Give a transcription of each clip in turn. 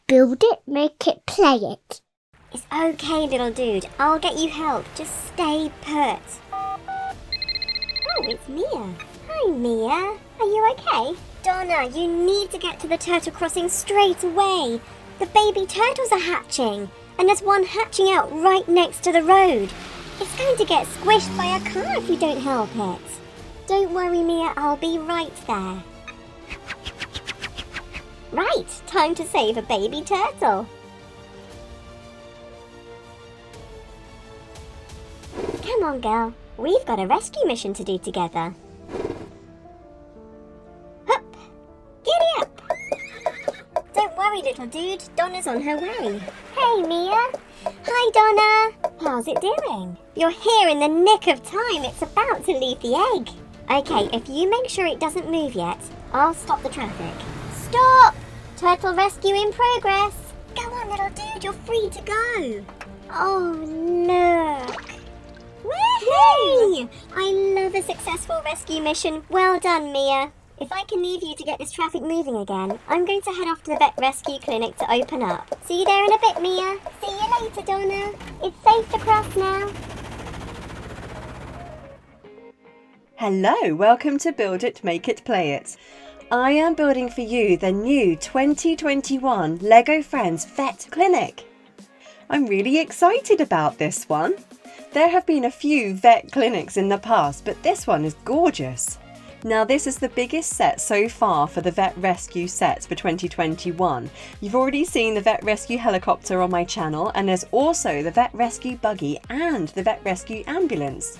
Build it, make it, play it. It's okay, little dude. I'll get you help. Just stay put. Oh, it's Mia. Hi, Mia. Are you okay? Donna, you need to get to the turtle crossing straight away. The baby turtles are hatching, and there's one hatching out right next to the road. It's going to get squished by a car if you don't help it. Don't worry, Mia, I'll be right there. Right, time to save a baby turtle. Come on, girl. We've got a rescue mission to do together. Hup! Giddy up! Don't worry, little dude. Donna's on her way. Hey, Mia. Hi, Donna. How's it doing? You're here in the nick of time. It's about to leave the egg. Okay, if you make sure it doesn't move yet, I'll stop the traffic. Stop! Turtle rescue in progress. Go on, little dude. You're free to go. Oh, look. Woohoo! I love a successful rescue mission. Well done, Mia. If I can leave you to get this traffic moving again, I'm going to head off to the Vet Rescue Clinic to open up. See you there in a bit, Mia. See you later, Donna. It's safe to cross now. Hello, welcome to Build It, Make It, Play It. I am building for you the new 2021 LEGO Friends Vet Clinic. I'm really excited about this one. There have been a few vet clinics in the past, but this one is gorgeous. Now, this is the biggest set so far for the Vet Rescue sets for 2021. You've already seen the Vet Rescue helicopter on my channel, and there's also the Vet Rescue buggy and the Vet Rescue ambulance.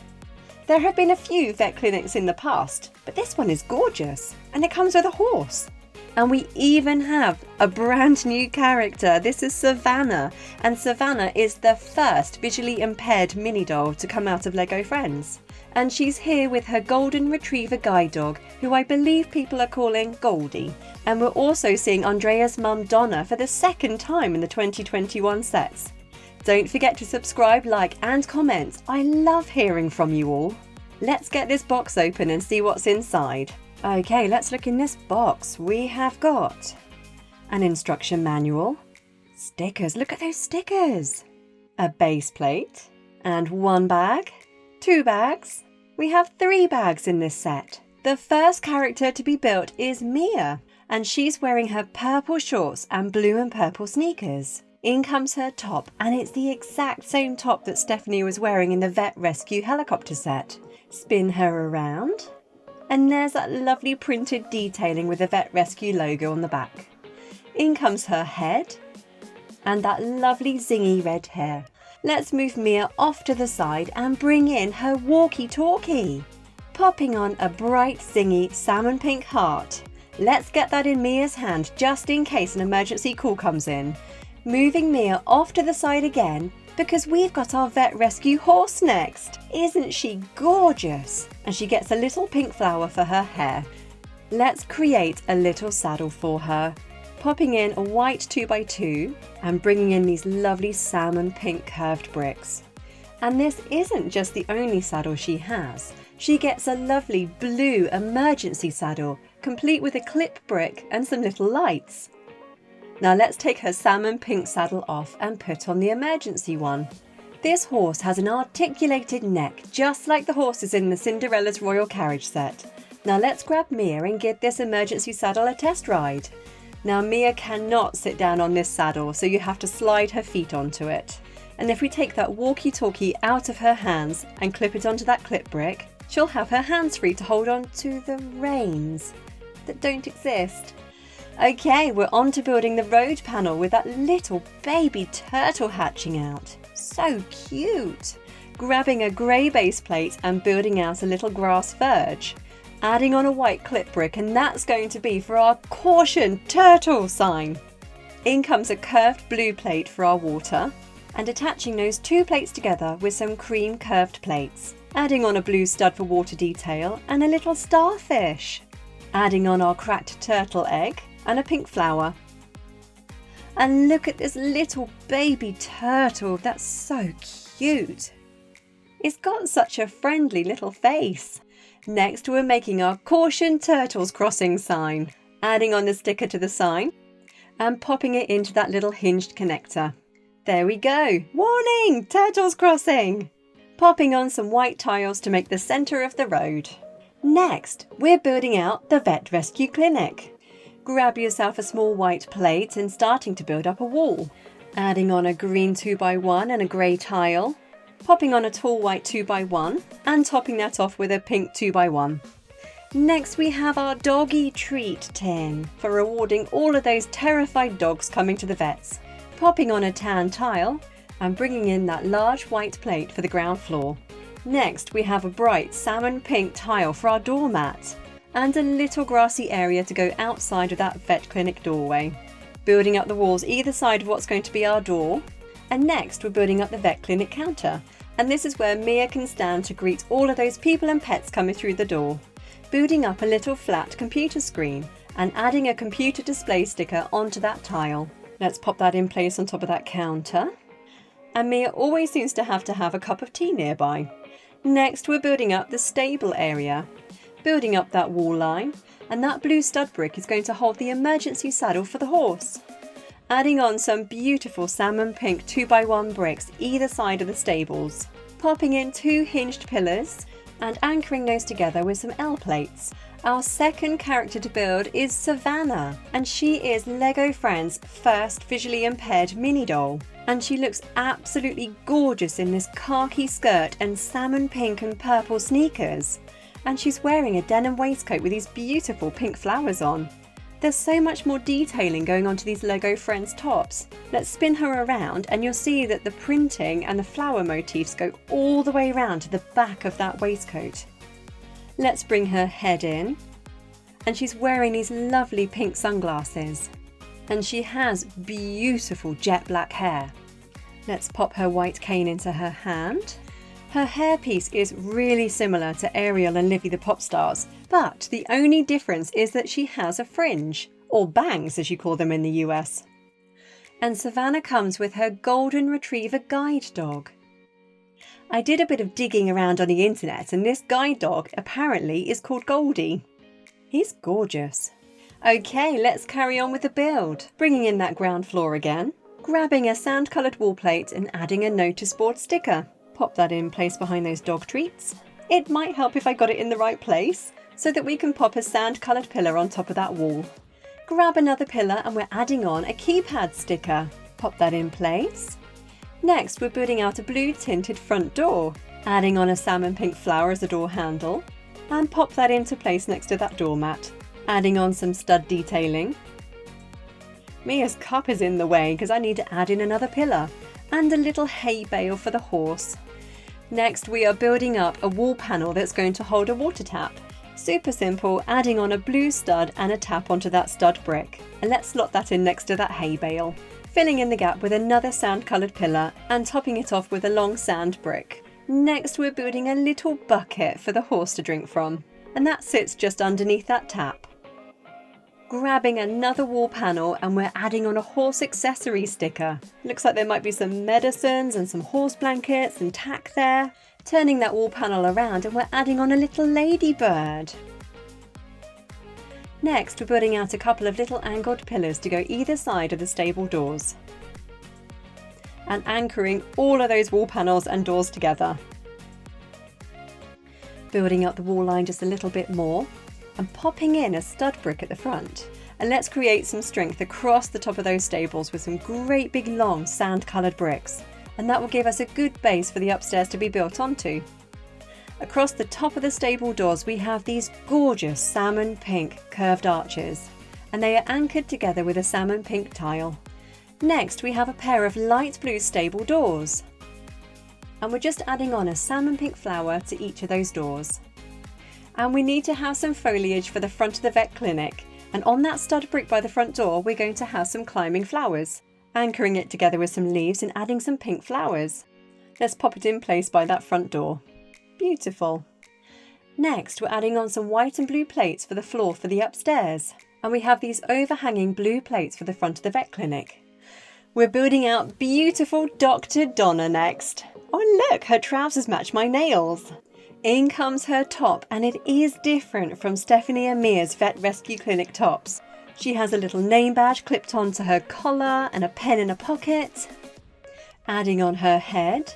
There have been a few vet clinics in the past, but this one is gorgeous, and it comes with a horse. And we even have a brand new character. This is Savannah, and Savannah is the first visually impaired mini doll to come out of LEGO Friends. And she's here with her golden retriever guide dog, who I believe people are calling Goldie. And we're also seeing Andrea's mum Donna for the second time in the 2021 sets. Don't forget to subscribe, like and comment. I love hearing from you all. Let's get this box open and see what's inside. Okay, let's look in this box. We have got an instruction manual, stickers, look at those stickers, a base plate, and one bag, two bags. We have 3 bags in this set. The first character to be built is Mia, and she's wearing her purple shorts and blue and purple sneakers. In comes her top, and it's the exact same top that Stephanie was wearing in the Vet Rescue helicopter set. Spin her around. And there's that lovely printed detailing with the Vet Rescue logo on the back. In comes her head and that lovely zingy red hair. Let's move Mia off to the side and bring in her walkie-talkie. Popping on a bright zingy salmon pink heart. Let's get that in Mia's hand just in case an emergency call comes in. Moving Mia off to the side again, because we've got our Vet Rescue horse next. Isn't she gorgeous? And she gets a little pink flower for her hair. Let's create a little saddle for her. Popping in a white 2x2 and bringing in these lovely salmon pink curved bricks. And this isn't just the only saddle she has. She gets a lovely blue emergency saddle, complete with a clip brick and some little lights. Now let's take her salmon pink saddle off and put on the emergency one. This horse has an articulated neck, just like the horses in the Cinderella's Royal Carriage set. Now let's grab Mia and give this emergency saddle a test ride. Now Mia cannot sit down on this saddle, so you have to slide her feet onto it. And if we take that walkie-talkie out of her hands and clip it onto that clip brick, she'll have her hands free to hold on to the reins that don't exist. Okay, we're on to building the road panel with that little baby turtle hatching out. So cute! Grabbing a grey base plate and building out a little grass verge. Adding on a white clip brick, and that's going to be for our Caution Turtle sign. In comes a curved blue plate for our water, and attaching those 2 plates together with some cream curved plates. Adding on a blue stud for water detail and a little starfish. Adding on our cracked turtle egg and a pink flower. And look at this little baby turtle, that's so cute. It's got such a friendly little face. Next we're making our Caution Turtles Crossing sign. Adding on the sticker to the sign and popping it into that little hinged connector. There we go. Warning! Turtles crossing! Popping on some white tiles to make the centre of the road. Next, we're building out the Vet Rescue Clinic. Grab yourself a small white plate and starting to build up a wall. Adding on a green 2x1 and a grey tile. Popping on a tall white 2x1 and topping that off with a pink 2x1. Next we have our doggy treat tin for rewarding all of those terrified dogs coming to the vets. Popping on a tan tile and bringing in that large white plate for the ground floor. Next we have a bright salmon pink tile for our doormat and a little grassy area to go outside of that vet clinic doorway. Building up the walls either side of what's going to be our door. And next we're building up the vet clinic counter, and this is where Mia can stand to greet all of those people and pets coming through the door. Building up a little flat computer screen and adding a computer display sticker onto that tile. Let's pop that in place on top of that counter. And Mia always seems to have a cup of tea nearby. Next we're building up the stable area. Building up that wall line, and that blue stud brick is going to hold the emergency saddle for the horse. Adding on some beautiful salmon pink 2x1 bricks either side of the stables. Popping in 2 hinged pillars and anchoring those together with some L plates. Our second character to build is Savannah, and she is Lego Friends' first visually impaired mini doll. And she looks absolutely gorgeous in this khaki skirt and salmon pink and purple sneakers. And she's wearing a denim waistcoat with these beautiful pink flowers on. There's so much more detailing going on to these Lego Friends tops. Let's spin her around and you'll see that the printing and the flower motifs go all the way around to the back of that waistcoat. Let's bring her head in. And she's wearing these lovely pink sunglasses. And she has beautiful jet black hair. Let's pop her white cane into her hand. Her hairpiece is really similar to Ariel and Livy the pop stars, but the only difference is that she has a fringe, or bangs as you call them in the US. And Savannah comes with her golden retriever guide dog. I did a bit of digging around on the internet and this guide dog apparently is called Goldie. He's gorgeous. Okay, let's carry on with the build. Bringing in that ground floor again, grabbing a sand coloured wall plate and adding a notice board sticker. Pop that in place behind those dog treats. It might help if I got it in the right place, so that we can pop a sand coloured pillar on top of that wall. Grab another pillar and we're adding on a keypad sticker. Pop that in place. Next we're building out a blue tinted front door, adding on a salmon pink flower as a door handle, and pop that into place next to that doormat. Adding on some stud detailing. Mia's cup is in the way because I need to add in another pillar, and a little hay bale for the horse. Next we are building up a wall panel that's going to hold a water tap. Super simple, adding on a blue stud and a tap onto that stud brick. And let's slot that in next to that hay bale. Filling in the gap with another sand coloured pillar and topping it off with a long sand brick. Next we're building a little bucket for the horse to drink from, and that sits just underneath that tap. Grabbing another wall panel and we're adding on a horse accessory sticker. Looks like there might be some medicines and some horse blankets and tack there. Turning that wall panel around and we're adding on a little ladybird. Next we're building out a couple of little angled pillars to go either side of the stable doors. And anchoring all of those wall panels and doors together. Building up the wall line just a little bit more. And popping in a stud brick at the front. And let's create some strength across the top of those stables with some great big long sand coloured bricks. And that will give us a good base for the upstairs to be built onto. Across the top of the stable doors we have these gorgeous salmon pink curved arches. And they are anchored together with a salmon pink tile. Next we have a pair of light blue stable doors. And we're just adding on a salmon pink flower to each of those doors. And we need to have some foliage for the front of the vet clinic, and on that stud brick by the front door we're going to have some climbing flowers, anchoring it together with some leaves and adding some pink flowers. Let's pop it in place by that front door. Beautiful. Next we're adding on some white and blue plates for the floor for the upstairs, and we have these overhanging blue plates for the front of the vet clinic. We're building out beautiful Dr. Donna next. Oh look, her trousers match my nails. In comes her top, and it is different from Stephanie and Mia's Vet Rescue Clinic tops. She has a little name badge clipped onto her collar and a pen in a pocket. Adding on her head.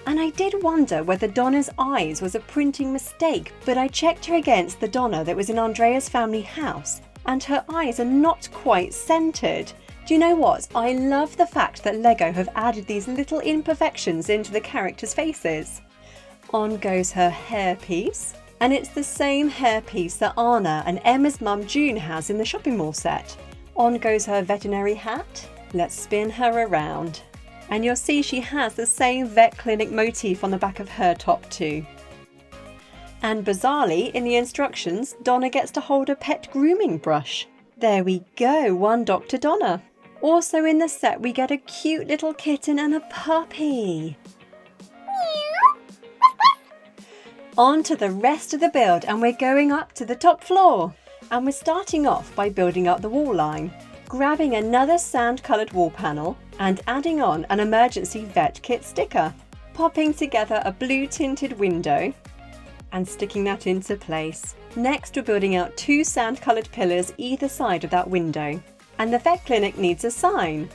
And I did wonder whether Donna's eyes was a printing mistake, but I checked her against the Donna that was in Andrea's family house, and her eyes are not quite centred. Do you know what? I love the fact that Lego have added these little imperfections into the characters' faces. On goes her hairpiece, and it's the same hairpiece that Anna and Emma's mum June has in the shopping mall set. On goes her veterinary hat. Let's spin her around. And you'll see she has the same vet clinic motif on the back of her top too. And bizarrely, in the instructions, Donna gets to hold a pet grooming brush. There we go, one Dr. Donna. Also in the set we get a cute little kitten and a puppy. On to the rest of the build, and we're going up to the top floor. And we're starting off by building up the wall line, grabbing another sand coloured wall panel and adding on an emergency vet kit sticker, popping together a blue tinted window and sticking that into place. Next we're building out 2 sand coloured pillars either side of that window, and the vet clinic needs a sign.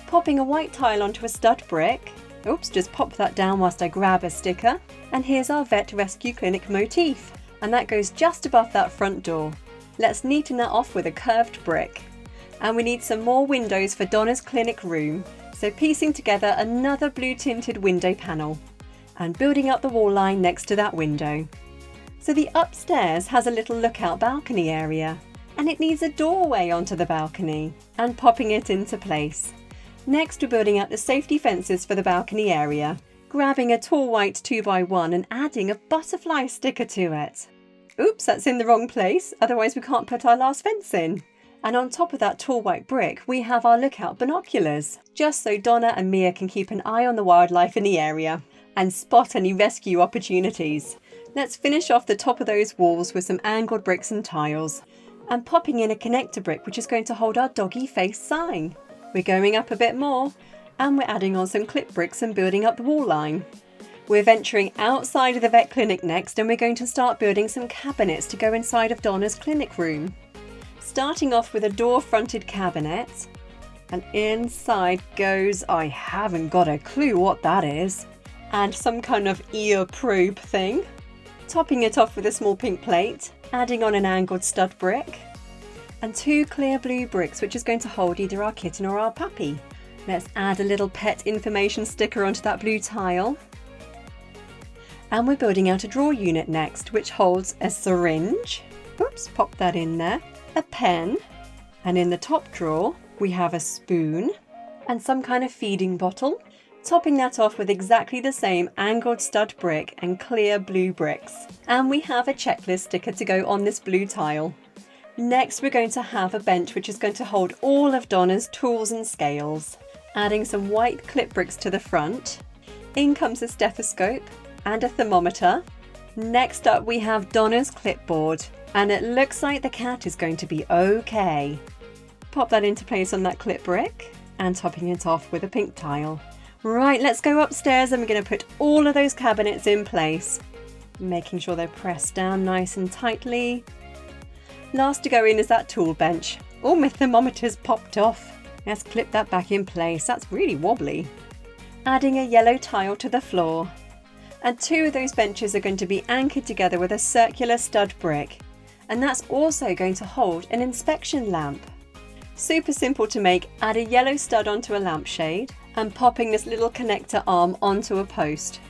Popping a white tile onto a stud brick. Oops, just pop that down whilst I grab a sticker. And here's our Vet Rescue Clinic motif, and that goes just above that front door. Let's neaten that off with a curved brick. And we need some more windows for Donna's clinic room, so piecing together another blue tinted window panel and building up the wall line next to that window. So the upstairs has a little lookout balcony area, and it needs a doorway onto the balcony and popping it into place. Next we're building out the safety fences for the balcony area, grabbing a tall white 2x1 and adding a butterfly sticker to it. Oops, that's in the wrong place, otherwise we can't put our last fence in. And on top of that tall white brick, we have our lookout binoculars, just so Donna and Mia can keep an eye on the wildlife in the area and spot any rescue opportunities. Let's finish off the top of those walls with some angled bricks and tiles, and popping in a connector brick which is going to hold our doggy face sign. We're going up a bit more, and we're adding on some clip bricks and building up the wall line. We're venturing outside of the vet clinic next, and we're going to start building some cabinets to go inside of Donna's clinic room. Starting off with a door-fronted cabinet, and inside goes, I haven't got a clue what that is, and some kind of ear probe thing. Topping it off with a small pink plate, adding on an angled stud brick, and 2 clear blue bricks which is going to hold either our kitten or our puppy. Let's add a little pet information sticker onto that blue tile. And we're building out a drawer unit next, which holds a syringe. Oops, pop that in there. A pen, and in the top drawer we have a spoon and some kind of feeding bottle, topping that off with exactly the same angled stud brick and clear blue bricks. And we have a checklist sticker to go on this blue tile. Next we're going to have a bench which is going to hold all of Donna's tools and scales, adding some white clip bricks to the front. In comes a stethoscope and a thermometer. Next up we have Donna's clipboard, and it looks like the cat is going to be okay. Pop that into place on that clip brick and topping it off with a pink tile. Right, let's go upstairs and we're going to put all of those cabinets in place, making sure they're pressed down nice and tightly. Last to go in is that tool bench. Oh, my thermometer's popped off. Let's clip that back in place, that's really wobbly. Adding a yellow tile to the floor. And 2 of those benches are going to be anchored together with a circular stud brick. And that's also going to hold an inspection lamp. Super simple to make. Add a yellow stud onto a lampshade and popping this little connector arm onto a post.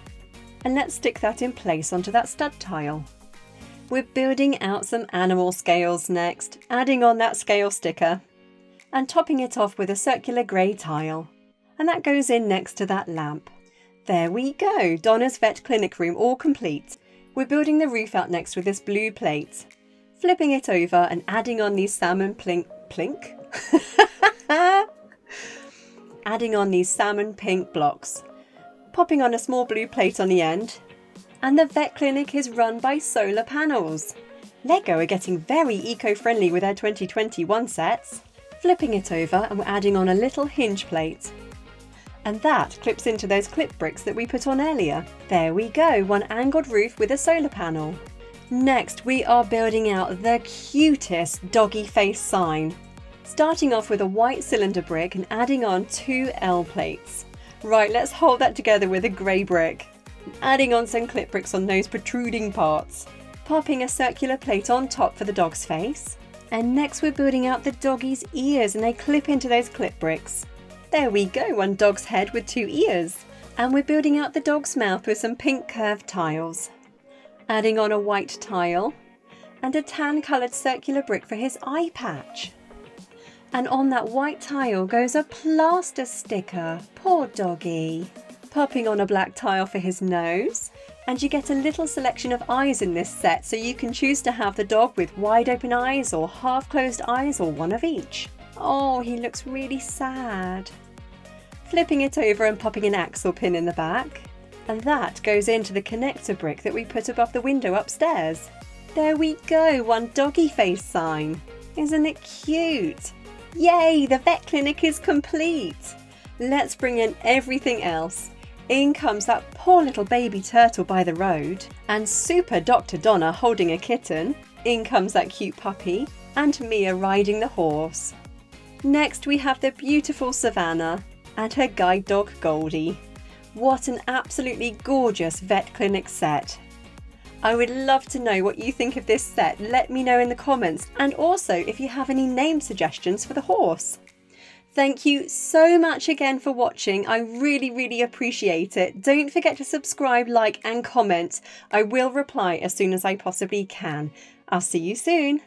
And let's stick that in place onto that stud tile. We're building out some animal scales next, adding on that scale sticker and topping it off with a circular grey tile. And that goes in next to that lamp. There we go, Donna's vet clinic room all complete. We're building the roof out next with this blue plate. Flipping it over and adding on these salmon adding on these salmon pink blocks. Popping on a small blue plate on the end. And the vet clinic is run by solar panels. Lego are getting very eco-friendly with their 2021 sets. Flipping it over and we're adding on a little hinge plate. And that clips into those clip bricks that we put on earlier. There we go, one angled roof with a solar panel. Next, we are building out the cutest doggy face sign. Starting off with a white cylinder brick and adding on 2 L plates. Right, let's hold that together with a grey brick. Adding on some clip bricks on those protruding parts. Popping a circular plate on top for the dog's face. And next we're building out the doggy's ears, and they clip into those clip bricks. There we go, one dog's head with 2 ears. And we're building out the dog's mouth with some pink curved tiles. Adding on a white tile and a tan coloured circular brick for his eye patch. And on that white tile goes a plaster sticker. Poor doggy. Popping on a black tile for his nose. And you get a little selection of eyes in this set, so you can choose to have the dog with wide open eyes or half closed eyes or one of each. Oh, he looks really sad. Flipping it over and popping an axle pin in the back. And that goes into the connector brick that we put above the window upstairs. There we go, one doggy face sign. Isn't it cute? Yay, the vet clinic is complete. Let's bring in everything else. In comes that poor little baby turtle by the road, and super Dr. Donna holding a kitten. In comes that cute puppy, and Mia riding the horse. Next we have the beautiful Savannah and her guide dog Goldie. What an absolutely gorgeous vet clinic set. I would love to know what you think of this set. Let me know in the comments, and also if you have any name suggestions for the horse. Thank you so much again for watching. I really appreciate it. Don't forget to subscribe, like and comment. I will reply as soon as I possibly can. I'll see you soon.